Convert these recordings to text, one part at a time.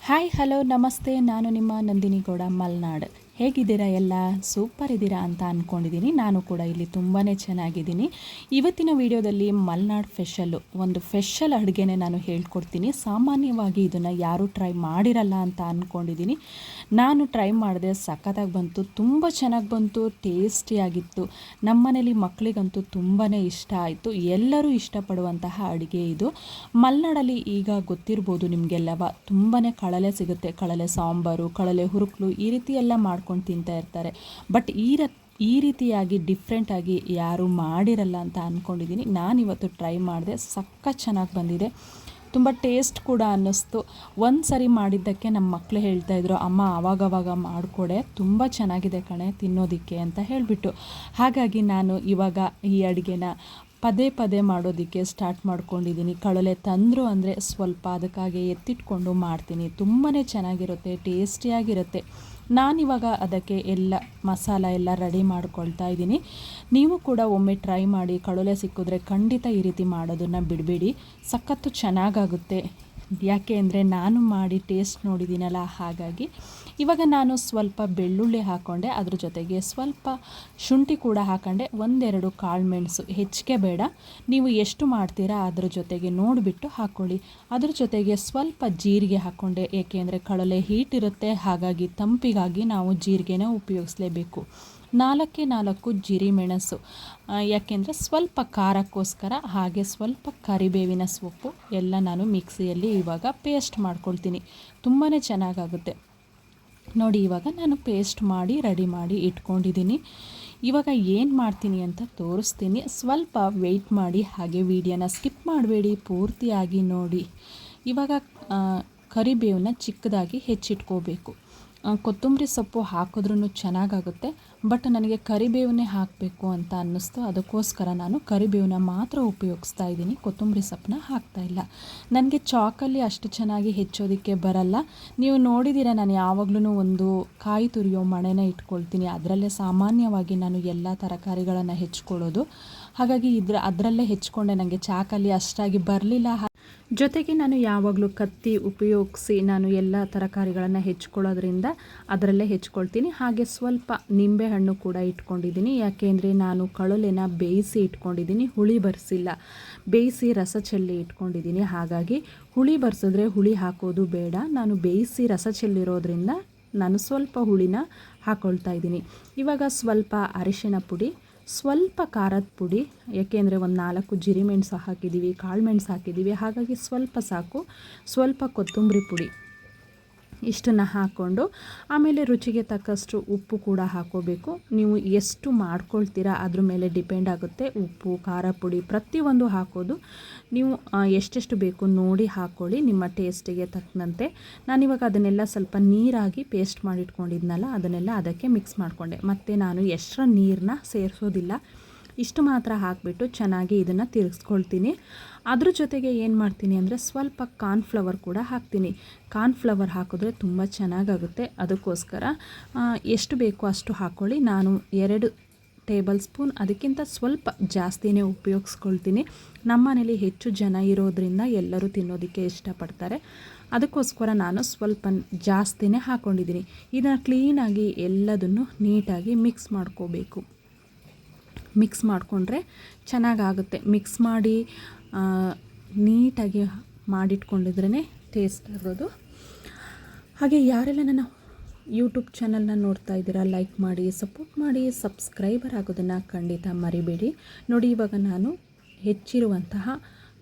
Hi hello ನಮಸ್ತೆ, ನಾನು ನಿಮ್ಮ ನಂದಿನಿ ಗೌಡ ಮಲ್ನಾಡ್. ಹೇಗಿದ್ದೀರಾ? ಎಲ್ಲ ಸೂಪರ್ ಇದ್ದೀರಾ ಅಂತ ಅಂದ್ಕೊಂಡಿದ್ದೀನಿ. ನಾನು ಕೂಡ ಇಲ್ಲಿ ತುಂಬಾ ಚೆನ್ನಾಗಿದ್ದೀನಿ. ಇವತ್ತಿನ ವಿಡಿಯೋದಲ್ಲಿ ಮಲ್ನಾಡ್ ಒಂದು ಸ್ಪೆಷಲ್ ಅಡುಗೆನೇ ನಾನು ಹೇಳ್ಕೊಡ್ತೀನಿ. ಸಾಮಾನ್ಯವಾಗಿ ಇದನ್ನು ಯಾರೂ ಟ್ರೈ ಮಾಡಿರಲ್ಲ ಅಂತ ಅಂದ್ಕೊಂಡಿದ್ದೀನಿ. ನಾನು ಟ್ರೈ ಮಾಡಿದೆ, ಸಖತ್ತಾಗಿ ಬಂತು, ತುಂಬ ಚೆನ್ನಾಗಿ ಬಂತು, ಟೇಸ್ಟಿಯಾಗಿತ್ತು. ನಮ್ಮ ಮನೇಲಿ ಮಕ್ಕಳಿಗಂತೂ ತುಂಬಾ ಇಷ್ಟ ಆಯಿತು. ಎಲ್ಲರೂ ಇಷ್ಟಪಡುವಂತಹ ಅಡುಗೆ ಇದು. ಮಲ್ನಾಡಲ್ಲಿ ಈಗ ಗೊತ್ತಿರ್ಬೋದು ನಿಮಗೆಲ್ಲವ, ತುಂಬಾ ಕಳಲೆ ಸಿಗುತ್ತೆ. ಕಳಲೆ ಸಾಂಬಾರು, ಕಳಲೆ ಹುರುಕ್ಲು, ಈ ರೀತಿ ಎಲ್ಲ ಮಾಡ್ಕೊಂಡು ತಿಂತಾ ಇರ್ತಾರೆ. ಬಟ್ ಈ ರೀತಿಯಾಗಿ ಡಿಫ್ರೆಂಟಾಗಿ ಯಾರೂ ಮಾಡಿರಲ್ಲ ಅಂತ ಅಂದ್ಕೊಂಡಿದ್ದೀನಿ. ನಾನಿವತ್ತು ಟ್ರೈ ಮಾಡಿದೆ, ಸಖತ್ ಚೆನ್ನಾಗಿ ಬಂದಿದೆ, ತುಂಬ ಟೇಸ್ಟ್ ಕೂಡ ಅನ್ನಿಸ್ತು. ಒಂದು ಸರಿ ಮಾಡಿದ್ದಕ್ಕೆ ನಮ್ಮ ಮಕ್ಕಳು ಹೇಳ್ತಾಯಿದ್ರು, ಅಮ್ಮ ಆವಾಗವಾಗ ಮಾಡಿಕೊಡೆ, ತುಂಬ ಚೆನ್ನಾಗಿದೆ ಕಣೆ ತಿನ್ನೋದಕ್ಕೆ ಅಂತ ಹೇಳಿಬಿಟ್ಟು. ಹಾಗಾಗಿ ನಾನು ಇವಾಗ ಈ ಅಡುಗೆನ ಪದೇ ಪದೇ ಮಾಡೋದಕ್ಕೆ ಸ್ಟಾರ್ಟ್ ಮಾಡ್ಕೊಂಡಿದ್ದೀನಿ. ಕಳಲೆ ತಂದರು ಅಂದರೆ ಸ್ವಲ್ಪ ಅದಕ್ಕಾಗಿ ಎತ್ತಿಟ್ಕೊಂಡು ಮಾಡ್ತೀನಿ. ತುಂಬಾ ಚೆನ್ನಾಗಿರುತ್ತೆ, ಟೇಸ್ಟಿಯಾಗಿರುತ್ತೆ. ನಾನಿವಾಗ ಅದಕ್ಕೆ ಎಲ್ಲ ಮಸಾಲ ಎಲ್ಲ ರೆಡಿ ಮಾಡ್ಕೊಳ್ತಾ ಇದ್ದೀನಿ. ನೀವು ಕೂಡ ಒಮ್ಮೆ ಟ್ರೈ ಮಾಡಿ. ಕಳಲೆ ಸಿಕ್ಕಿದ್ರೆ ಖಂಡಿತ ಈ ರೀತಿ ಮಾಡೋದನ್ನು ಬಿಡಬೇಡಿ, ಸಖತ್ತು ಚೆನ್ನಾಗಾಗುತ್ತೆ. ಯಾಕೆ ಅಂದರೆ ನಾನು ಮಾಡಿ ಟೇಸ್ಟ್ ನೋಡಿದ್ದೀನಲ್ಲ, ಹಾಗಾಗಿ ಇವಾಗ ನಾನು ಸ್ವಲ್ಪ ಬೆಳ್ಳುಳ್ಳಿ ಹಾಕ್ಕೊಂಡೆ, ಅದ್ರ ಜೊತೆಗೆ ಸ್ವಲ್ಪ ಶುಂಠಿ ಕೂಡ ಹಾಕ್ಕೊಂಡೆ, ಒಂದೆರಡು ಕಾಳುಮೆಣಸು, ಹೆಚ್ಚಿಗೆ ಬೇಡ, ನೀವು ಎಷ್ಟು ಮಾಡ್ತೀರಾ ಅದ್ರ ಜೊತೆಗೆ ನೋಡಿಬಿಟ್ಟು ಹಾಕ್ಕೊಳ್ಳಿ. ಅದ್ರ ಜೊತೆಗೆ ಸ್ವಲ್ಪ ಜೀರಿಗೆ ಹಾಕ್ಕೊಂಡೆ, ಏಕೆಂದರೆ ಕಳಲೆ ಹೀಟ್ ಇರುತ್ತೆ, ಹಾಗಾಗಿ ತಂಪಿಗಾಗಿ ನಾವು ಜೀರಿಗೆನ ಉಪಯೋಗಿಸಲೇಬೇಕು. 4 ಜಿರಿಮೆಣಸು, ಯಾಕೆಂದರೆ ಸ್ವಲ್ಪ ಖಾರಕ್ಕೋಸ್ಕರ. ಹಾಗೆ ಸ್ವಲ್ಪ ಕರಿಬೇವಿನ ಸೊಪ್ಪು ಎಲ್ಲ ನಾನು ಮಿಕ್ಸಿಯಲ್ಲಿ ಇವಾಗ ಪೇಸ್ಟ್ ಮಾಡ್ಕೊಳ್ತೀನಿ. ತುಂಬಾ ಚೆನ್ನಾಗಾಗುತ್ತೆ ನೋಡಿ. ಇವಾಗ ನಾನು ಪೇಸ್ಟ್ ಮಾಡಿ ರೆಡಿ ಮಾಡಿ ಇಟ್ಕೊಂಡಿದ್ದೀನಿ. ಇವಾಗ ಏನು ಮಾಡ್ತೀನಿ ಅಂತ ತೋರಿಸ್ತೀನಿ. ಸ್ವಲ್ಪ ವೆಯ್ಟ್ ಮಾಡಿ, ಹಾಗೆ ವಿಡಿಯೋನ ಸ್ಕಿಪ್ ಮಾಡಬೇಡಿ, ಪೂರ್ತಿಯಾಗಿ ನೋಡಿ. ಇವಾಗ ಕರಿಬೇವನ್ನ ಚಿಕ್ಕದಾಗಿ ಹೆಚ್ಚಿಟ್ಕೋಬೇಕು. ಕೊತ್ತಂಬರಿ ಸೊಪ್ಪು ಹಾಕಿದ್ರೂ ಚೆನ್ನಾಗಾಗುತ್ತೆ, ಬಟ್ ನನಗೆ ಕರಿಬೇವನ್ನೇ ಹಾಕಬೇಕು ಅಂತ ಅನ್ನಿಸ್ತು. ಅದಕ್ಕೋಸ್ಕರ ನಾನು ಕರಿಬೇವನ್ನ ಮಾತ್ರ ಉಪಯೋಗಿಸ್ತಾ ಇದ್ದೀನಿ, ಕೊತ್ತಂಬರಿ ಸೊಪ್ಪನ್ನ ಹಾಕ್ತಾಯಿಲ್ಲ. ನನಗೆ ಚಾಕಲ್ಲಿ ಅಷ್ಟು ಚೆನ್ನಾಗಿ ಹೆಚ್ಚೋದಕ್ಕೆ ಬರಲ್ಲ. ನೀವು ನೋಡಿದ್ದೀರ, ನಾನು ಯಾವಾಗಲೂ ಒಂದು ಕಾಯಿ ತುರಿಯೋ ಮಣೆನ ಇಟ್ಕೊಳ್ತೀನಿ. ಅದರಲ್ಲೇ ಸಾಮಾನ್ಯವಾಗಿ ನಾನು ಎಲ್ಲ ತರಕಾರಿಗಳನ್ನು ಹೆಚ್ಕೊಳ್ಳೋದು. ಹಾಗಾಗಿ ಅದರಲ್ಲೇ ಹೆಚ್ಕೊಂಡೆ, ನನಗೆ ಚಾಕಲ್ಲಿ ಅಷ್ಟಾಗಿ ಬರಲಿಲ್ಲ. ಜೊತೆಗೆ ನಾನು ಯಾವಾಗಲೂ ಕತ್ತಿ ಉಪಯೋಗಿಸಿ ನಾನು ಎಲ್ಲ ತರಕಾರಿಗಳನ್ನು ಹೆಚ್ಕೊಳ್ಳೋದ್ರಿಂದ ಅದರಲ್ಲೇ ಹೆಚ್ಕೊಳ್ತೀನಿ. ಹಾಗೆ ಸ್ವಲ್ಪ ನಿಂಬೆಹಣ್ಣು ಕೂಡ ಇಟ್ಕೊಂಡಿದ್ದೀನಿ, ಯಾಕೆಂದರೆ ನಾನು ಕಳಲೆನ ಬೇಯಿಸಿ ಇಟ್ಕೊಂಡಿದ್ದೀನಿ, ಹುಳಿ ಬರೆಸಿಲ್ಲ, ಬೇಯಿಸಿ ರಸ ಚೆಲ್ಲಿ ಇಟ್ಕೊಂಡಿದ್ದೀನಿ. ಹಾಗಾಗಿ ಹುಳಿ ಬರೆಸಿದ್ರೆ ಹುಳಿ ಹಾಕೋದು ಬೇಡ, ನಾನು ಬೇಯಿಸಿ ರಸ ಚೆಲ್ಲಿರೋದ್ರಿಂದ ನಾನು ಸ್ವಲ್ಪ ಹುಳಿನ ಹಾಕ್ಕೊಳ್ತಾ ಇದ್ದೀನಿ. ಇವಾಗ ಸ್ವಲ್ಪ ಅರಿಶಿಣ ಪುಡಿ, ಸ್ವಲ್ಪ ಖಾರದ ಪುಡಿ, ಏಕೆಂದರೆ ಒಂದು 4 ಜಿರಿಮೆಣಸು ಹಾಕಿದ್ದೀವಿ, ಕಾಳುಮೆಣಸು ಹಾಕಿದ್ದೀವಿ, ಹಾಗಾಗಿ ಸ್ವಲ್ಪ ಸಾಕು. ಸ್ವಲ್ಪ ಕೊತ್ತಂಬರಿ ಪುಡಿ, ಇಷ್ಟನ್ನು ಹಾಕ್ಕೊಂಡು ಆಮೇಲೆ ರುಚಿಗೆ ತಕ್ಕಷ್ಟು ಉಪ್ಪು ಕೂಡ ಹಾಕ್ಕೋಬೇಕು. ನೀವು ಎಷ್ಟು ಮಾಡ್ಕೊಳ್ತೀರಾ ಅದ್ರ ಮೇಲೆ ಡಿಪೆಂಡ್ ಆಗುತ್ತೆ. ಉಪ್ಪು, ಖಾರ ಪುಡಿ ಪ್ರತಿಯೊಂದು ಹಾಕೋದು ನೀವು ಎಷ್ಟೆಷ್ಟು ಬೇಕು ನೋಡಿ ಹಾಕ್ಕೊಳ್ಳಿ, ನಿಮ್ಮ ಟೇಸ್ಟಿಗೆ ತಕ್ಕಂತೆ. ನಾನಿವಾಗ ಅದನ್ನೆಲ್ಲ ಸ್ವಲ್ಪ ನೀರಾಗಿ ಪೇಸ್ಟ್ ಮಾಡಿಟ್ಕೊಂಡಿದ್ನಲ್ಲ, ಅದನ್ನೆಲ್ಲ ಅದಕ್ಕೆ ಮಿಕ್ಸ್ ಮಾಡಿಕೊಂಡೆ. ಮತ್ತು ನಾನು ಎಷ್ಟರ ನೀರನ್ನ ಸೇರಿಸೋದಿಲ್ಲ, ಇಷ್ಟು ಮಾತ್ರ ಹಾಕಿಬಿಟ್ಟು ಚೆನ್ನಾಗಿ ಇದನ್ನು ತಿರುಗಿಸ್ಕೊಳ್ತೀನಿ. ಅದ್ರ ಜೊತೆಗೆ ಏನು ಮಾಡ್ತೀನಿ ಅಂದರೆ ಸ್ವಲ್ಪ ಕಾರ್ನ್ಫ್ಲವರ್ ಕೂಡ ಹಾಕ್ತೀನಿ. ಕಾರ್ನ್ಫ್ಲವರ್ ಹಾಕಿದ್ರೆ ತುಂಬ ಚೆನ್ನಾಗಾಗುತ್ತೆ. ಅದಕ್ಕೋಸ್ಕರ ಎಷ್ಟು ಬೇಕೋ ಅಷ್ಟು ಹಾಕ್ಕೊಳ್ಳಿ. ನಾನು 2 ಟೇಬಲ್ ಸ್ಪೂನ್, ಅದಕ್ಕಿಂತ ಸ್ವಲ್ಪ ಜಾಸ್ತಿನೇ ಉಪಯೋಗಿಸ್ಕೊಳ್ತೀನಿ. ನಮ್ಮ ಮನೇಲಿ ಹೆಚ್ಚು ಜನ ಇರೋದ್ರಿಂದ ಎಲ್ಲರೂ ತಿನ್ನೋದಕ್ಕೆ ಇಷ್ಟಪಡ್ತಾರೆ. ಅದಕ್ಕೋಸ್ಕರ ನಾನು ಸ್ವಲ್ಪ ಜಾಸ್ತಿನೇ ಹಾಕ್ಕೊಂಡಿದ್ದೀನಿ. ಇದನ್ನು ಕ್ಲೀನಾಗಿ ಎಲ್ಲದನ್ನು ನೀಟಾಗಿ ಮಿಕ್ಸ್ ಮಾಡ್ಕೋಬೇಕು. ಮಿಕ್ಸ್ ಮಾಡಿಕೊಂಡ್ರೆ ಚೆನ್ನಾಗಾಗುತ್ತೆ. ಮಿಕ್ಸ್ ಮಾಡಿ ನೀಟಾಗಿ ಮಾಡಿಟ್ಕೊಂಡಿದ್ರೇ ಟೇಸ್ಟ್ ಆಗೋದು. ಹಾಗೆ ಯಾರೆಲ್ಲ ನನ್ನ ಯೂಟ್ಯೂಬ್ ಚಾನಲ್ನ ನೋಡ್ತಾ ಇದ್ದೀರಾ, ಲೈಕ್ ಮಾಡಿ, ಸಪೋರ್ಟ್ ಮಾಡಿ, ಸಬ್ಸ್ಕ್ರೈಬರ್ ಆಗೋದನ್ನು ಖಂಡಿತ ಮರಿಬೇಡಿ. ನೋಡಿ, ಇವಾಗ ನಾನು ಹೆಚ್ಚಿರುವಂತಹ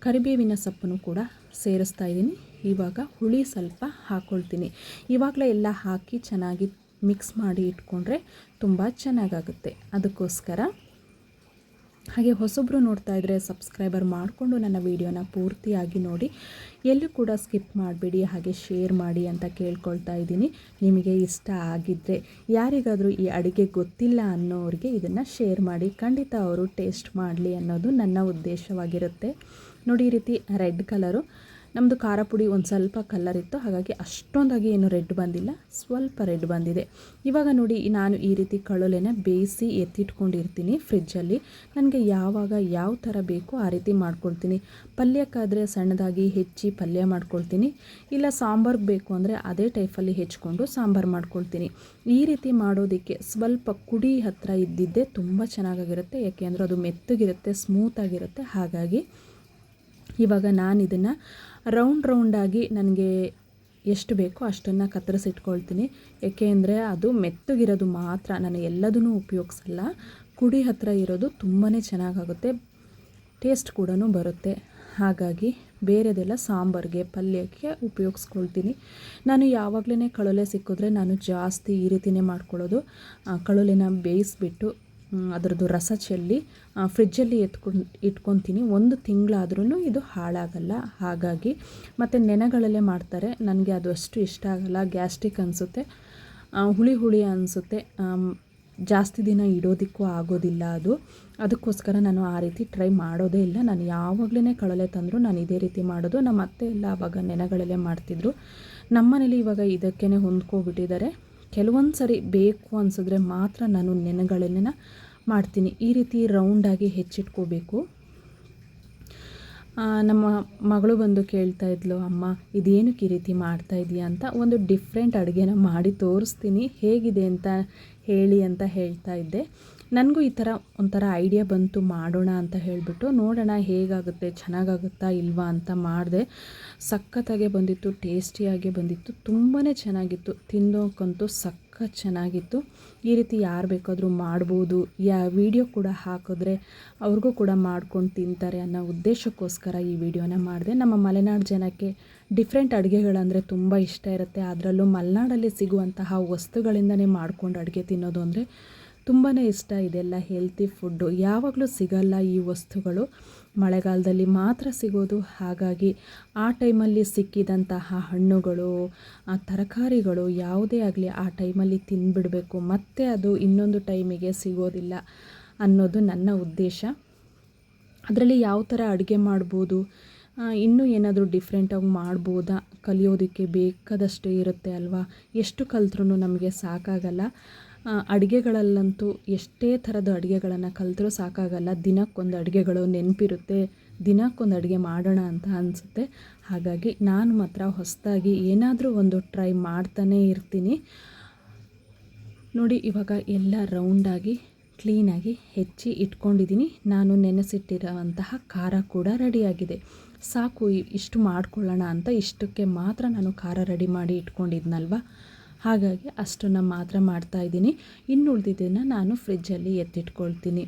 ಕರಿಬೇವಿನ ಸೊಪ್ಪನ್ನು ಕೂಡ ಸೇರಿಸ್ತಾ ಇದ್ದೀನಿ. ಇವಾಗ ಹುಳಿ ಸ್ವಲ್ಪ ಹಾಕ್ಕೊಳ್ತೀನಿ. ಇವಾಗಲೇ ಎಲ್ಲ ಹಾಕಿ ಚೆನ್ನಾಗಿ ಮಿಕ್ಸ್ ಮಾಡಿ ಇಟ್ಕೊಂಡ್ರೆ ತುಂಬ ಚೆನ್ನಾಗಾಗುತ್ತೆ. ಅದಕ್ಕೋಸ್ಕರ ಹಾಗೆ ಹೊಸಬ್ರು ನೋಡ್ತಾ ಇದ್ದರೆ ಸಬ್ಸ್ಕ್ರೈಬರ್ ಮಾಡಿಕೊಂಡು ನನ್ನ ವಿಡಿಯೋನ ಪೂರ್ತಿಯಾಗಿ ನೋಡಿ, ಎಲ್ಲೂ ಕೂಡ ಸ್ಕಿಪ್ ಮಾಡಬೇಡಿ, ಹಾಗೆ ಶೇರ್ ಮಾಡಿ ಅಂತ ಕೇಳ್ಕೊಳ್ತಾ ಇದ್ದೀನಿ. ನಿಮಗೆ ಇಷ್ಟ ಆಗಿದ್ದರೆ, ಯಾರಿಗಾದರೂ ಈ ಅಡುಗೆ ಗೊತ್ತಿಲ್ಲ ಅನ್ನೋರಿಗೆ ಇದನ್ನು ಶೇರ್ ಮಾಡಿ, ಖಂಡಿತ ಅವರು ಟೇಸ್ಟ್ ಮಾಡಲಿ ಅನ್ನೋದು ನನ್ನ ಉದ್ದೇಶವಾಗಿರುತ್ತೆ. ನೋಡಿ, ಈ ರೀತಿ ರೆಡ್ ಕಲರು ನಮ್ಮದು ಖಾರ ಪುಡಿ ಒಂದು ಸ್ವಲ್ಪ ಕಲರ್ ಇತ್ತು, ಹಾಗಾಗಿ ಅಷ್ಟೊಂದಾಗಿ ಏನು ರೆಡ್ ಬಂದಿಲ್ಲ, ಸ್ವಲ್ಪ ರೆಡ್ ಬಂದಿದೆ. ಇವಾಗ ನೋಡಿ ನಾನು ಈ ರೀತಿ ಕಳುಲೆನ ಬೇಯಿಸಿ ಎತ್ತಿಟ್ಕೊಂಡಿರ್ತೀನಿ ಫ್ರಿಜ್ಜಲ್ಲಿ. ನನಗೆ ಯಾವಾಗ ಯಾವ ಥರ ಬೇಕೋ ಆ ರೀತಿ ಮಾಡ್ಕೊಳ್ತೀನಿ. ಪಲ್ಯಕ್ಕಾದರೆ ಸಣ್ಣದಾಗಿ ಹೆಚ್ಚಿ ಪಲ್ಯ ಮಾಡ್ಕೊಳ್ತೀನಿ, ಇಲ್ಲ ಸಾಂಬಾರ್ಗೆ ಬೇಕು ಅಂದರೆ ಅದೇ ಟೈಪಲ್ಲಿ ಹೆಚ್ಕೊಂಡು ಸಾಂಬಾರು ಮಾಡ್ಕೊಳ್ತೀನಿ. ಈ ರೀತಿ ಮಾಡೋದಕ್ಕೆ ಸ್ವಲ್ಪ ಕುಡಿ ಹತ್ತಿರ ಇದ್ದಿದ್ದೇ ತುಂಬ ಚೆನ್ನಾಗಿರುತ್ತೆ, ಯಾಕೆಂದರೆ ಅದು ಮೆತ್ತಗಿರುತ್ತೆ, ಸ್ಮೂತಾಗಿರುತ್ತೆ. ಹಾಗಾಗಿ ಇವಾಗ ನಾನು ಇದನ್ನು ರೌಂಡಾಗಿ ನನಗೆ ಎಷ್ಟು ಬೇಕೋ ಅಷ್ಟನ್ನು ಕತ್ತರಿಸಿಟ್ಕೊಳ್ತೀನಿ. ಏಕೆಂದರೆ ಅದು ಮೆತ್ತಗಿರೋದು ಮಾತ್ರ, ನಾನು ಎಲ್ಲದನ್ನೂ ಉಪಯೋಗಿಸಲ್ಲ. ಕುಡಿ ಹತ್ತಿರ ಇರೋದು ತುಂಬಾ ಚೆನ್ನಾಗಾಗುತ್ತೆ, ಟೇಸ್ಟ್ ಕೂಡ ಬರುತ್ತೆ. ಹಾಗಾಗಿ ಬೇರೆದೆಲ್ಲ ಸಾಂಬಾರಿಗೆ ಪಲ್ಯಕ್ಕೆ ಉಪಯೋಗಿಸ್ಕೊಳ್ತೀನಿ. ನಾನು ಯಾವಾಗಲೇ ಕಳುಲೆ ಸಿಕ್ಕಿದ್ರೆ ನಾನು ಜಾಸ್ತಿ ಈ ರೀತಿಯೇ ಮಾಡ್ಕೊಳ್ಳೋದು. ಕಳುಲೆನ ಬೇಯಿಸ್ಬಿಟ್ಟು ಅದರದ್ದು ರಸ ಚೆಲ್ಲಿ ಫ್ರಿಜ್ಜಲ್ಲಿ ಇಟ್ಕೊತೀನಿ. 1 ತಿಂಗಳಾದ್ರೂ ಇದು ಹಾಳಾಗಲ್ಲ. ಹಾಗಾಗಿ ಮತ್ತು ನೆನೆಗಳಲ್ಲೇ ಮಾಡ್ತಾರೆ, ನನಗೆ ಅದು ಅಷ್ಟು ಇಷ್ಟ ಆಗಲ್ಲ, ಗ್ಯಾಸ್ಟ್ರಿಕ್ ಅನಿಸುತ್ತೆ, ಹುಳಿ ಅನಿಸುತ್ತೆ, ಜಾಸ್ತಿ ದಿನ ಇಡೋದಕ್ಕೂ ಆಗೋದಿಲ್ಲ ಅದು. ಅದಕ್ಕೋಸ್ಕರ ನಾನು ಆ ರೀತಿ ಟ್ರೈ ಮಾಡೋದೇ ಇಲ್ಲ. ನಾನು ಯಾವಾಗಲೇ ಕಳಲೆ ತಂದರೂ ನಾನು ಇದೇ ರೀತಿ ಮಾಡೋದು. ನಮ್ಮ ಅತ್ತೆ ಎಲ್ಲ ಆವಾಗ ನೆನೆಗಳಲ್ಲೇ ಮಾಡ್ತಿದ್ರು. ನಮ್ಮ ಮನೇಲಿ ಇವಾಗ ಇದಕ್ಕೇ ಹೊಂದ್ಕೊಬಿಟ್ಟಿದ್ದಾರೆ. ಕೆಲವೊಂದು ಸರಿ ಬೇಕು ಅನಿಸಿದ್ರೆ ಮಾತ್ರ ನಾನು ನೆನೆಗಳನ್ನ ಮಾಡ್ತೀನಿ. ಈ ರೀತಿ ರೌಂಡಾಗಿ ಹೆಚ್ಚಿಟ್ಕೋಬೇಕು. ನಮ್ಮ ಮಗಳು ಬಂದು ಕೇಳ್ತಾ ಇದ್ಲು, ಅಮ್ಮ ಇದೇನಕ್ಕೆ ಈ ರೀತಿ ಮಾಡ್ತಾ ಇದೀಯಾ ಅಂತ. ಒಂದು ಡಿಫ್ರೆಂಟ್ ಅಡುಗೆನ ಮಾಡಿ ತೋರಿಸ್ತೀನಿ, ಹೇಗಿದೆ ಅಂತ ಹೇಳಿ ಅಂತ ಹೇಳ್ತಾ ಇದ್ದೆ. ನನಗೂ ಈ ಥರ ಒಂಥರ ಐಡಿಯಾ ಬಂತು, ಮಾಡೋಣ ಅಂತ ಹೇಳಿಬಿಟ್ಟು ನೋಡೋಣ ಹೇಗಾಗುತ್ತೆ, ಚೆನ್ನಾಗಾಗುತ್ತಾ ಇಲ್ವಾ ಅಂತ ಮಾಡಿದೆ. ಸಖತ್ತಾಗೆ ಬಂದಿತ್ತು, ಟೇಸ್ಟಿಯಾಗೆ ಬಂದಿತ್ತು, ತುಂಬಾ ಚೆನ್ನಾಗಿತ್ತು, ತಿನ್ನೋಕ್ಕಂತೂ ಸಖತ್ ಚೆನ್ನಾಗಿತ್ತು. ಈ ರೀತಿ ಯಾರು ಬೇಕಾದರೂ ಮಾಡ್ಬೋದು, ವಿಡಿಯೋ ಕೂಡ ಹಾಕಿದ್ರೆ ಅವ್ರಿಗೂ ಕೂಡ ಮಾಡ್ಕೊಂಡು ತಿಂತಾರೆ ಅನ್ನೋ ಉದ್ದೇಶಕ್ಕೋಸ್ಕರ ಈ ವಿಡಿಯೋನ ಮಾಡಿದೆ. ನಮ್ಮ ಮಲೆನಾಡು ಜನಕ್ಕೆ ಡಿಫ್ರೆಂಟ್ ಅಡುಗೆಗಳಂದರೆ ತುಂಬ ಇಷ್ಟ ಇರುತ್ತೆ. ಅದರಲ್ಲೂ ಮಲೆನಾಡಲ್ಲಿ ಸಿಗುವಂತಹ ವಸ್ತುಗಳಿಂದನೇ ಮಾಡ್ಕೊಂಡು ಅಡುಗೆ ತಿನ್ನೋದು ಅಂದರೆ ತುಂಬಾ ಇಷ್ಟ. ಇದೆಲ್ಲ ಹೆಲ್ತಿ ಫುಡ್ಡು, ಯಾವಾಗಲೂ ಸಿಗಲ್ಲ ಈ ವಸ್ತುಗಳು, ಮಳೆಗಾಲದಲ್ಲಿ ಮಾತ್ರ ಸಿಗೋದು. ಹಾಗಾಗಿ ಆ ಟೈಮಲ್ಲಿ ಸಿಕ್ಕಿದಂತಹ ಹಣ್ಣುಗಳು, ತರಕಾರಿಗಳು ಯಾವುದೇ ಆಗಲಿ ಆ ಟೈಮಲ್ಲಿ ತಿಂದುಬಿಡಬೇಕು, ಮತ್ತು ಅದು ಇನ್ನೊಂದು ಟೈಮಿಗೆ ಸಿಗೋದಿಲ್ಲ ಅನ್ನೋದು ನನ್ನ ಉದ್ದೇಶ. ಅದರಲ್ಲಿ ಯಾವ ಥರ ಅಡುಗೆ ಮಾಡ್ಬೋದು, ಇನ್ನೂ ಏನಾದರೂ ಡಿಫ್ರೆಂಟಾಗಿ ಮಾಡ್ಬೋದಾ, ಕಲಿಯೋದಕ್ಕೆ ಬೇಕಾದಷ್ಟು ಇರುತ್ತೆ ಅಲ್ವಾ. ಎಷ್ಟು ಕಲಿತ್ರೂ ನಮಗೆ ಸಾಕಾಗಲ್ಲ. ಅಡುಗೆಗಳಲ್ಲಂತೂ ಎಷ್ಟೇ ಥರದ ಅಡುಗೆಗಳನ್ನು ಕಲಿತ್ರೂ ಸಾಕಾಗಲ್ಲ. ದಿನಕ್ಕೊಂದು ಅಡುಗೆಗಳು ನೆನಪಿರುತ್ತೆ, ದಿನಕ್ಕೊಂದು ಅಡುಗೆ ಮಾಡೋಣ ಅಂತ ಅನಿಸುತ್ತೆ. ಹಾಗಾಗಿ ನಾನು ಮಾತ್ರ ಹೊಸದಾಗಿ ಏನಾದರೂ ಒಂದು ಟ್ರೈ ಮಾಡ್ತಾನೇ ಇರ್ತೀನಿ. ನೋಡಿ ಇವಾಗ ಎಲ್ಲ ರೌಂಡಾಗಿ ಕ್ಲೀನಾಗಿ ಹೆಚ್ಚಿ ಇಟ್ಕೊಂಡಿದ್ದೀನಿ. ನಾನು ನೆನೆಸಿಟ್ಟಿರೋವಂತಹ ಖಾರ ಕೂಡ ರೆಡಿಯಾಗಿದೆ. ಸಾಕು ಇಷ್ಟು ಮಾಡ್ಕೊಳ್ಳೋಣ ಅಂತ, ಇಷ್ಟಕ್ಕೆ ಮಾತ್ರ ನಾನು ಖಾರ ರೆಡಿ ಮಾಡಿ ಇಟ್ಕೊಂಡಿದ್ನಲ್ವ, ಹಾಗಾಗಿ ಅಷ್ಟನ್ನು ಮಾತ್ರ ಮಾಡ್ತಾಯಿದ್ದೀನಿ. ಇನ್ನು ಉಳಿದಿದ್ದನ್ನು ನಾನು ಫ್ರಿಜ್ಜಲ್ಲಿ ಎತ್ತಿಟ್ಕೊಳ್ತೀನಿ.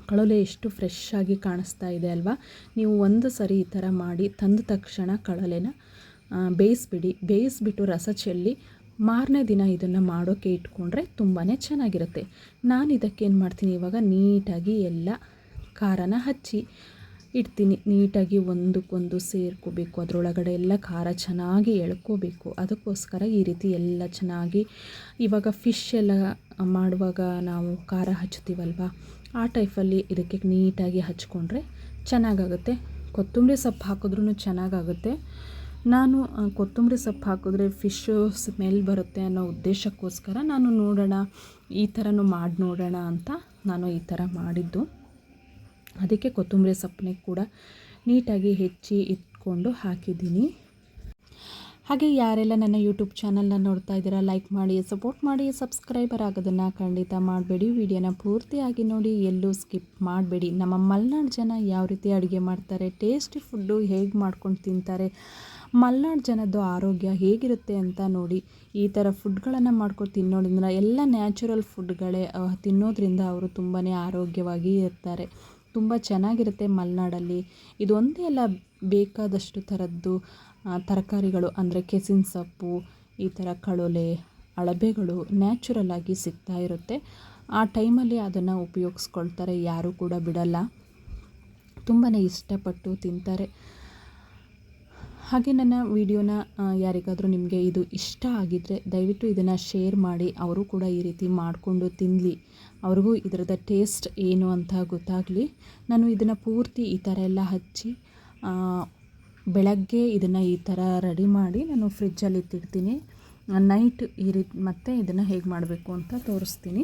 ಕಳುಲೆ ಎಷ್ಟು ಫ್ರೆಶ್ ಆಗಿ ಕಾಣಿಸ್ತಾ ಇದೆ ಅಲ್ವಾ. ನೀವು ಒಂದು ಸರಿ ಈ ಥರ ಮಾಡಿ ತಂದ ತಕ್ಷಣ ಕಳುಲೆನ ಬೇಯಿಸ್ಬಿಟ್ಟು ರಸ ಚೆಲ್ಲಿ ಮಾರನೇ ದಿನ ಇದನ್ನು ಮಾಡೋಕ್ಕೆ ಇಟ್ಕೊಂಡ್ರೆ ತುಂಬಾ ಚೆನ್ನಾಗಿರುತ್ತೆ. ನಾನು ಇದಕ್ಕೇನು ಮಾಡ್ತೀನಿ, ಇವಾಗ ನೀಟಾಗಿ ಎಲ್ಲ ಖಾರನ ಹಚ್ಚಿ ಇಡ್ತೀನಿ. ನೀಟಾಗಿ ಒಂದಕ್ಕೊಂದು ಸೇರ್ಕೋಬೇಕು, ಅದರೊಳಗಡೆ ಎಲ್ಲ ಖಾರ ಚೆನ್ನಾಗಿ ಎಳ್ಕೋಬೇಕು. ಅದಕ್ಕೋಸ್ಕರ ಈ ರೀತಿ ಎಲ್ಲ ಚೆನ್ನಾಗಿ, ಇವಾಗ ಫಿಶ್ ಎಲ್ಲ ಮಾಡುವಾಗ ನಾವು ಖಾರ ಹಚ್ತೀವಲ್ವ, ಆ ಟೈಪಲ್ಲಿ ಇದಕ್ಕೆ ನೀಟಾಗಿ ಹಚ್ಕೊಂಡ್ರೆ ಚೆನ್ನಾಗಾಗುತ್ತೆ. ಕೊತ್ತಂಬರಿ ಸೊಪ್ಪು ಹಾಕಿದ್ರೂ ಚೆನ್ನಾಗಾಗುತ್ತೆ. ನಾನು ಕೊತ್ತಂಬರಿ ಸೊಪ್ಪು ಹಾಕಿದ್ರೆ ಫಿಶ್ಶು ಸ್ಮೆಲ್ ಬರುತ್ತೆ ಅನ್ನೋ ಉದ್ದೇಶಕ್ಕೋಸ್ಕರ ನಾನು ನೋಡೋಣ, ಈ ಥರನೂ ಮಾಡಿ ನೋಡೋಣ ಅಂತ ನಾನು ಈ ಥರ ಮಾಡಿದ್ದು. ಅದಕ್ಕೆ ಕೊತ್ತಂಬರಿ ಸೊಪ್ಪನ್ನೇ ಕೂಡ ನೀಟಾಗಿ ಹೆಚ್ಚಿ ಇಟ್ಕೊಂಡು ಹಾಕಿದ್ದೀನಿ. ಹಾಗೆ ಯಾರೆಲ್ಲ ನನ್ನ ಯೂಟ್ಯೂಬ್ ಚಾನಲ್ನ ನೋಡ್ತಾ ಇದ್ದೀರಾ, ಲೈಕ್ ಮಾಡಿ, ಸಪೋರ್ಟ್ ಮಾಡಿ, ಸಬ್ಸ್ಕ್ರೈಬರ್ ಆಗೋದನ್ನು ಖಂಡಿತ ಮಾಡಬೇಡಿ. ವಿಡಿಯೋನ ಪೂರ್ತಿಯಾಗಿ ನೋಡಿ, ಎಲ್ಲೂ ಸ್ಕಿಪ್ ಮಾಡಬೇಡಿ. ನಮ್ಮ ಮಲೆನಾಡು ಜನ ಯಾವ ರೀತಿ ಅಡುಗೆ ಮಾಡ್ತಾರೆ, ಟೇಸ್ಟಿ ಫುಡ್ಡು ಹೇಗೆ ಮಾಡ್ಕೊಂಡು ತಿಂತಾರೆ, ಮಲೆನಾಡು ಜನದ್ದು ಆರೋಗ್ಯ ಹೇಗಿರುತ್ತೆ ಅಂತ ನೋಡಿ. ಈ ಥರ ಫುಡ್ಗಳನ್ನು ಮಾಡ್ಕೊಂಡು ತಿನ್ನೋದ್ರಿಂದ, ಎಲ್ಲ ನ್ಯಾಚುರಲ್ ಫುಡ್ಗಳೇ ತಿನ್ನೋದ್ರಿಂದ ಅವರು ತುಂಬಾ ಆರೋಗ್ಯವಾಗಿ ಇರ್ತಾರೆ. ತುಂಬ ಚೆನ್ನಾಗಿರುತ್ತೆ ಮಲೆನಾಡಲ್ಲಿ. ಇದೊಂದೇ ಅಲ್ಲ, ಬೇಕಾದಷ್ಟು ಥರದ್ದು ತರಕಾರಿಗಳು ಅಂದರೆ ಕೆಸಿನ ಸೊಪ್ಪು, ಈ ಥರ ಕಳುಲೆ, ಅಳಬೆಗಳು ನ್ಯಾಚುರಲ್ಲಾಗಿ ಸಿಗ್ತಾ ಇರುತ್ತೆ. ಆ ಟೈಮಲ್ಲಿ ಅದನ್ನು ಉಪಯೋಗಿಸ್ಕೊಳ್ತಾರೆ, ಯಾರೂ ಕೂಡ ಬಿಡಲ್ಲ, ತುಂಬಾ ಇಷ್ಟಪಟ್ಟು ತಿಂತಾರೆ. ಹಾಗೆ ನನ್ನ ವಿಡಿಯೋನ ಯಾರಿಗಾದರೂ ನಿಮಗೆ ಇದು ಇಷ್ಟ ಆಗಿದ್ದರೆ ದಯವಿಟ್ಟು ಇದನ್ನು ಶೇರ್ ಮಾಡಿ, ಅವರು ಕೂಡ ಈ ರೀತಿ ಮಾಡಿಕೊಂಡು ತಿನ್ನಲಿ, ಅವ್ರಿಗೂ ಇದರದ ಟೇಸ್ಟ್ ಏನು ಅಂತ ಗೊತ್ತಾಗಲಿ. ನಾನು ಇದನ್ನು ಪೂರ್ತಿ ಈ ಥರ ಎಲ್ಲ ಹಚ್ಚಿ ಬೆಳಗ್ಗೆ ಇದನ್ನು ಈ ಥರ ರೆಡಿ ಮಾಡಿ ನಾನು ಫ್ರಿಜ್ಜಲ್ಲಿ ಇಟ್ಟಿರ್ತೀನಿ. ನೈಟ್ ಈ ರೀತಿ ಮತ್ತೆ ಇದನ್ನು ಹೇಗೆ ಮಾಡಬೇಕು ಅಂತ ತೋರಿಸ್ತೀನಿ.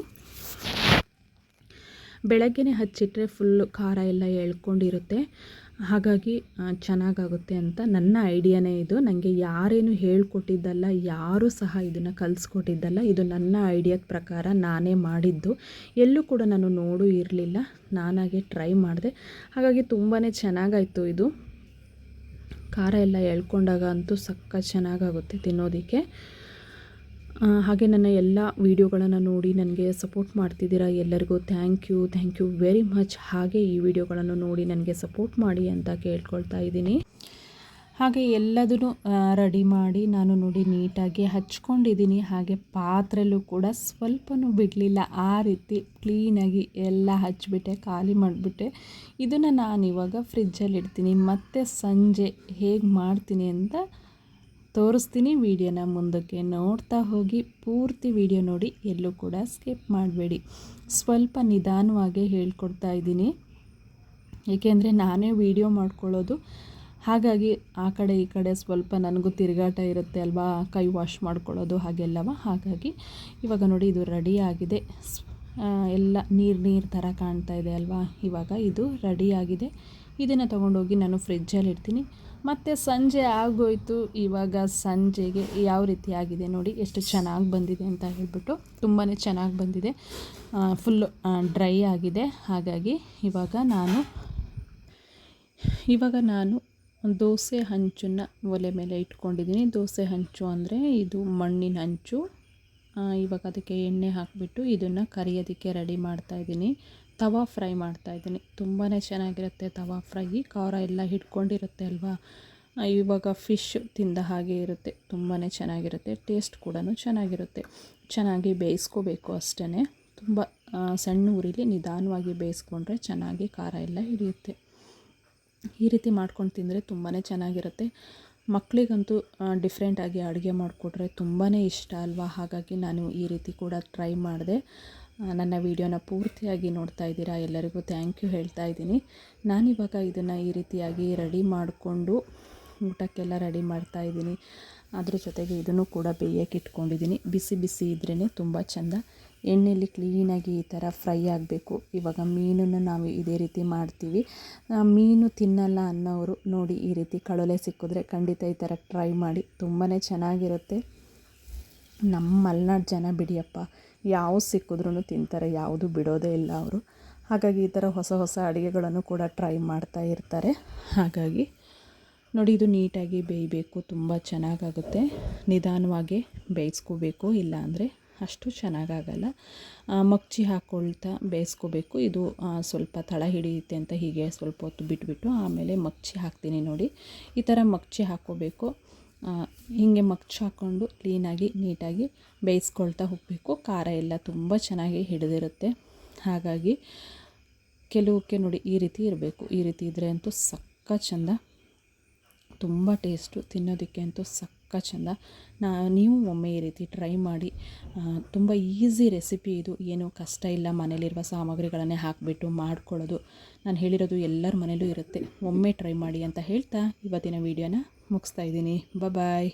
ಬೆಳಗ್ಗೆನೇ ಹಚ್ಚಿಟ್ರೆ ಫುಲ್ಲು ಖಾರ ಎಲ್ಲ ಎಳ್ಕೊಂಡಿರುತ್ತೆ, ಹಾಗಾಗಿ ಚೆನ್ನಾಗಾಗುತ್ತೆ ಅಂತ ನನ್ನ ಐಡಿಯಾನೇ ಇದು. ನನಗೆ ಯಾರೇನು ಹೇಳ್ಕೊಟ್ಟಿದ್ದಲ್ಲ, ಯಾರೂ ಸಹ ಇದನ್ನು ಕಲಿಸ್ಕೊಟ್ಟಿದ್ದಲ್ಲ. ಇದು ನನ್ನ ಐಡಿಯಾದ ಪ್ರಕಾರ ನಾನೇ ಮಾಡಿದ್ದು. ಎಲ್ಲೂ ಕೂಡ ನಾನು ನೋಡೂ ಇರಲಿಲ್ಲ, ನಾನಾಗೆ ಟ್ರೈ ಮಾಡಿದೆ. ಹಾಗಾಗಿ ತುಂಬಾ ಚೆನ್ನಾಗಾಯಿತು. ಇದು ಖಾರ ಎಲ್ಲ ಎಳ್ಕೊಂಡಾಗ ಅಂತೂ ಸಖತ್ ಚೆನ್ನಾಗಾಗುತ್ತೆ ತಿನ್ನೋದಕ್ಕೆ. ಹಾಗೆ ನನ್ನ ಎಲ್ಲ ವೀಡಿಯೋಗಳನ್ನು ನೋಡಿ ನನಗೆ ಸಪೋರ್ಟ್ ಮಾಡ್ತಿದ್ದೀರಾ, ಎಲ್ಲರಿಗೂ ಥ್ಯಾಂಕ್ ಯು ವೆರಿ ಮಚ್. ಹಾಗೆ ಈ ವಿಡಿಯೋಗಳನ್ನು ನೋಡಿ ನನಗೆ ಸಪೋರ್ಟ್ ಮಾಡಿ ಅಂತ ಕೇಳ್ಕೊಳ್ತಾ ಇದ್ದೀನಿ. ಹಾಗೆ ಎಲ್ಲದನ್ನು ರೆಡಿ ಮಾಡಿ ನಾನು ನೋಡಿ ನೀಟಾಗಿ ಹಚ್ಕೊಂಡಿದ್ದೀನಿ. ಹಾಗೆ ಪಾತ್ರೆಯಲ್ಲೂ ಕೂಡ ಸ್ವಲ್ಪನೂ ಬಿಡಲಿಲ್ಲ, ಆ ರೀತಿ ಕ್ಲೀನಾಗಿ ಎಲ್ಲ ಹಚ್ಚಿಬಿಟ್ಟೆ, ಖಾಲಿ ಮಾಡಿಬಿಟ್ಟೆ. ಇದನ್ನು ನಾನಿವಾಗ ಫ್ರಿಜ್ಜಲ್ಲಿ ಇಡ್ತೀನಿ, ಮತ್ತು ಸಂಜೆ ಹೇಗೆ ಮಾಡ್ತೀನಿ ಅಂತ ತೋರಿಸ್ತೀನಿ. ವಿಡಿಯೋನ ಮುಂದಕ್ಕೆ ನೋಡ್ತಾ ಹೋಗಿ, ಪೂರ್ತಿ ವಿಡಿಯೋ ನೋಡಿ, ಎಲ್ಲೂ ಕೂಡ ಸ್ಕಿಪ್ ಮಾಡಬೇಡಿ. ಸ್ವಲ್ಪ ನಿಧಾನವಾಗಿ ಹೇಳ್ಕೊಡ್ತಾ ಇದ್ದೀನಿ, ಏಕೆಂದರೆ ನಾನೇ ವಿಡಿಯೋ ಮಾಡ್ಕೊಳ್ಳೋದು. ಹಾಗಾಗಿ ಆ ಕಡೆ ಈ ಕಡೆ ಸ್ವಲ್ಪ ನನಗೂ ತಿರುಗಾಟ ಇರುತ್ತೆ ಅಲ್ವಾ, ಕೈ ವಾಶ್ ಮಾಡ್ಕೊಳ್ಳೋದು ಹಾಗೆಲ್ಲವ. ಹಾಗಾಗಿ ಇವಾಗ ನೋಡಿ ಇದು ರೆಡಿ ಆಗಿದೆ. ಎಲ್ಲ ನೀರು ಥರ ಕಾಣ್ತಾ ಇದೆ ಅಲ್ವಾ. ಇವಾಗ ಇದು ರೆಡಿ ಆಗಿದೆ. ಇದನ್ನು ತೊಗೊಂಡೋಗಿ ನಾನು ಫ್ರಿಜ್ಜಲ್ಲಿ ಇಡ್ತೀನಿ. ಮತ್ತು ಸಂಜೆ ಆಗೋಯ್ತು. ಇವಾಗ ಸಂಜೆಗೆ ಯಾವ ರೀತಿ ಆಗಿದೆ ನೋಡಿ, ಎಷ್ಟು ಚೆನ್ನಾಗಿ ಬಂದಿದೆ ಅಂತ ಹೇಳ್ಬಿಟ್ಟು. ತುಂಬಾ ಚೆನ್ನಾಗಿ ಬಂದಿದೆ, ಫುಲ್ಲು ಡ್ರೈ ಆಗಿದೆ. ಹಾಗಾಗಿ ಇವಾಗ ನಾನು ದೋಸೆ ಹಂಚನ್ನು ಒಲೆ ಮೇಲೆ ಇಟ್ಕೊಂಡಿದ್ದೀನಿ. ದೋಸೆ ಹಂಚು ಅಂದರೆ ಇದು ಮಣ್ಣಿನ ಹಂಚು. ಇವಾಗ ಅದಕ್ಕೆ ಎಣ್ಣೆ ಹಾಕಿಬಿಟ್ಟು ಇದನ್ನು ಕರಿಯೋದಕ್ಕೆ ರೆಡಿ ಮಾಡ್ತಾಯಿದ್ದೀನಿ. ತವಾ ಫ್ರೈ ಮಾಡ್ತಾಯಿದ್ದೀನಿ. ತುಂಬಾ ಚೆನ್ನಾಗಿರುತ್ತೆ ತವಾ ಫ್ರೈ. ಖಾರ ಎಲ್ಲ ಹಿಡ್ಕೊಂಡಿರುತ್ತೆ ಅಲ್ವಾ. ಇವಾಗ ಫಿಶ್ ತಿಂದ ಹಾಗೆ ಇರುತ್ತೆ, ತುಂಬಾ ಚೆನ್ನಾಗಿರುತ್ತೆ. ಟೇಸ್ಟ್ ಕೂಡ ಚೆನ್ನಾಗಿರುತ್ತೆ. ಚೆನ್ನಾಗಿ ಬೇಯಿಸ್ಕೋಬೇಕು ಅಷ್ಟೇ. ತುಂಬ ಸಣ್ಣ ಉರಿಲಿ ನಿಧಾನವಾಗಿ ಬೇಯಿಸ್ಕೊಂಡ್ರೆ ಚೆನ್ನಾಗಿ ಖಾರ ಎಲ್ಲ ಹಿಡಿಯುತ್ತೆ. ಈ ರೀತಿ ಮಾಡ್ಕೊಂಡು ತಿಂದರೆ ತುಂಬಾ ಚೆನ್ನಾಗಿರುತ್ತೆ. ಮಕ್ಕಳಿಗಂತೂ ಡಿಫ್ರೆಂಟಾಗಿ ಅಡುಗೆ ಮಾಡಿಕೊಟ್ರೆ ತುಂಬಾ ಇಷ್ಟ ಅಲ್ವಾ. ಹಾಗಾಗಿ ನಾನು ಈ ರೀತಿ ಕೂಡ ಟ್ರೈ ಮಾಡಿದೆ. ನನ್ನ ವಿಡಿಯೋನ ಪೂರ್ತಿಯಾಗಿ ನೋಡ್ತಾ ಇದ್ದೀರಾ, ಎಲ್ಲರಿಗೂ ಥ್ಯಾಂಕ್ ಯು ಹೇಳ್ತಾ ಇದ್ದೀನಿ. ನಾನಿವಾಗ ಇದನ್ನು ಈ ರೀತಿಯಾಗಿ ರೆಡಿ ಮಾಡಿಕೊಂಡು ಊಟಕ್ಕೆಲ್ಲ ರೆಡಿ ಮಾಡ್ತಾಯಿದ್ದೀನಿ. ಅದ್ರ ಜೊತೆಗೆ ಇದನ್ನು ಕೂಡ ಬೇಯಕ್ಕೆ ಇಟ್ಕೊಂಡಿದ್ದೀನಿ. ಬಿಸಿ ಬಿಸಿ ಇದ್ರೇ ತುಂಬ ಚೆಂದ. ಎಣ್ಣೆಯಲ್ಲಿ ಕ್ಲೀನಾಗಿ ಈ ಥರ ಫ್ರೈ ಆಗಬೇಕು. ಇವಾಗ ಮೀನನ್ನು ನಾವು ಇದೇ ರೀತಿ ಮಾಡ್ತೀವಿ. ಮೀನು ತಿನ್ನಲ್ಲ ಅನ್ನೋರು ನೋಡಿ, ಈ ರೀತಿ ಕಳಲೆ ಸಿಕ್ಕಿದ್ರೆ ಖಂಡಿತ ಈ ಥರ ಟ್ರೈ ಮಾಡಿ, ತುಂಬಾ ಚೆನ್ನಾಗಿರುತ್ತೆ. ನಮ್ಮ ಮಲೆನಾಡು ಜನ ಬಿಡಿಯಪ್ಪ, ಯಾವುದು ಸಿಕ್ಕಿದ್ರೂ ತಿಂತಾರೆ, ಯಾವುದು ಬಿಡೋದೇ ಇಲ್ಲ ಅವರು. ಹಾಗಾಗಿ ಈ ಥರ ಹೊಸ ಹೊಸ ಅಡುಗೆಗಳನ್ನು ಕೂಡ ಟ್ರೈ ಮಾಡ್ತಾ ಇರ್ತಾರೆ. ಹಾಗಾಗಿ ನೋಡಿ, ಇದು ನೀಟಾಗಿ ಬೇಯಬೇಕು, ತುಂಬ ಚೆನ್ನಾಗಾಗುತ್ತೆ. ನಿಧಾನವಾಗಿ ಬೇಯಿಸ್ಕೋಬೇಕು, ಇಲ್ಲಾಂದರೆ ಅಷ್ಟು ಚೆನ್ನಾಗಾಗಲ್ಲ. ಮಗ್ಚಿ ಹಾಕ್ಕೊಳ್ತಾ ಬೇಯಿಸ್ಕೋಬೇಕು. ಇದು ಸ್ವಲ್ಪ ತಳ ಹಿಡಿಯುತ್ತೆ ಅಂತ ಹೀಗೆ ಸ್ವಲ್ಪ ಹೊತ್ತು ಬಿಟ್ಬಿಟ್ಟು ಆಮೇಲೆ ಮಗ್ಚಿ ಹಾಕ್ತೀನಿ. ನೋಡಿ, ಈ ಥರ ಮಗ್ಚಿ ಹಾಕ್ಕೋಬೇಕು. ಹೀಗೆ ಮಗ್ಚಿ ಹಾಕ್ಕೊಂಡು ಕ್ಲೀನಾಗಿ ನೀಟಾಗಿ ಬೇಯಿಸ್ಕೊಳ್ತಾ ಹೋಗಬೇಕು. ಖಾರ ಎಲ್ಲ ತುಂಬ ಚೆನ್ನಾಗಿ ಹಿಡಿದಿರುತ್ತೆ. ಹಾಗಾಗಿ ಕೆಲವಕ್ಕೆ ನೋಡಿ ಈ ರೀತಿ ಇರಬೇಕು. ಈ ರೀತಿ ಇದ್ದರೆ ಅಂತೂ ಸಕ್ಕ ಚೆಂದ, ತುಂಬ ಟೇಸ್ಟು, ತಿನ್ನೋದಕ್ಕೆ ಅಂತೂ ಸಕ್ಕ ಚೆಂದ. ನೀವು ಒಮ್ಮೆ ಈ ರೀತಿ ಟ್ರೈ ಮಾಡಿ. ತುಂಬ ಈಸಿ ರೆಸಿಪಿ ಇದು, ಏನೂ ಕಷ್ಟ ಇಲ್ಲ. ಮನೇಲಿರುವ ಸಾಮಗ್ರಿಗಳನ್ನೇ ಹಾಕಿಬಿಟ್ಟು ಮಾಡ್ಕೊಳ್ಳೋದು. ನಾನು ಹೇಳಿರೋದು ಎಲ್ಲರ ಮನೇಲೂ ಇರುತ್ತೆ. ಒಮ್ಮೆ ಟ್ರೈ ಮಾಡಿ ಅಂತ ಹೇಳ್ತಾ ಇವತ್ತಿನ ವೀಡಿಯೋನ ಮುಗಿಸ್ತಾ ಇದ್ದೀನಿ. ಬಾಯ್.